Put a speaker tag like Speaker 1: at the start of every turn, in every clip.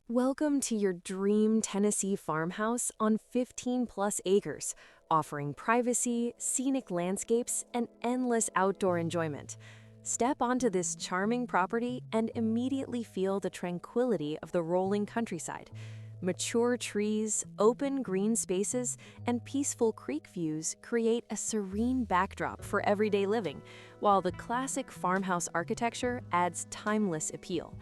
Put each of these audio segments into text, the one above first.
Speaker 1: Welcome to your dream Tennessee farmhouse on 15+ acres, offering privacy, scenic landscapes, and endless outdoor enjoyment. Step onto this charming property and immediately feel the tranquility of the rolling countryside. Mature trees, open green spaces, and peaceful creek views create a serene backdrop for everyday living, while the classic farmhouse architecture adds timeless appeal.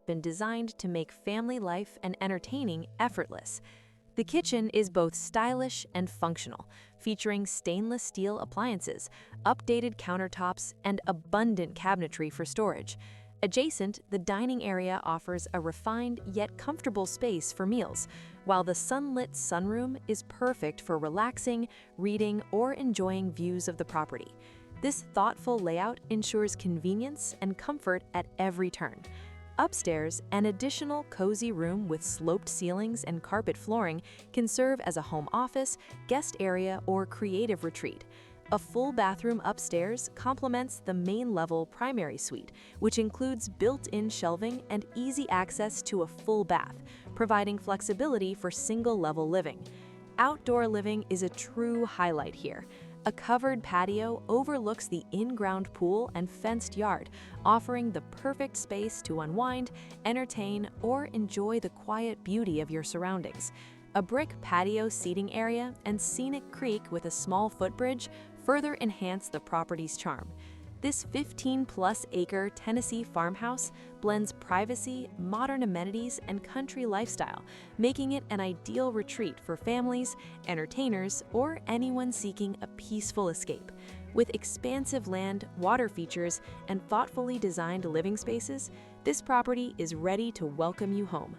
Speaker 1: Been designed to make family life and entertaining effortless. The kitchen is both stylish and functional, featuring stainless steel appliances, updated countertops, and abundant cabinetry for storage. Adjacent, the dining area offers a refined yet comfortable space for meals, while the sunlit sunroom is perfect for relaxing, reading, or enjoying views of the property. This thoughtful layout ensures convenience and comfort at every turn. Upstairs, an additional cozy room with sloped ceilings and carpet flooring can serve as a home office, guest area, or creative retreat. A full bathroom upstairs complements the main-level primary suite, which includes built-in shelving and easy access to a full bath, providing flexibility for single-level living. Outdoor living is a true highlight here. A covered patio overlooks the in-ground pool and fenced yard, offering the perfect space to unwind, entertain, or enjoy the quiet beauty of your surroundings. A brick patio seating area and scenic creek with a small footbridge further enhance the property's charm. This 15-plus acre Tennessee farmhouse blends privacy, modern amenities, and country lifestyle, making it an ideal retreat for families, entertainers, or anyone seeking a peaceful escape. With expansive land, water features, and thoughtfully designed living spaces, this property is ready to welcome you home.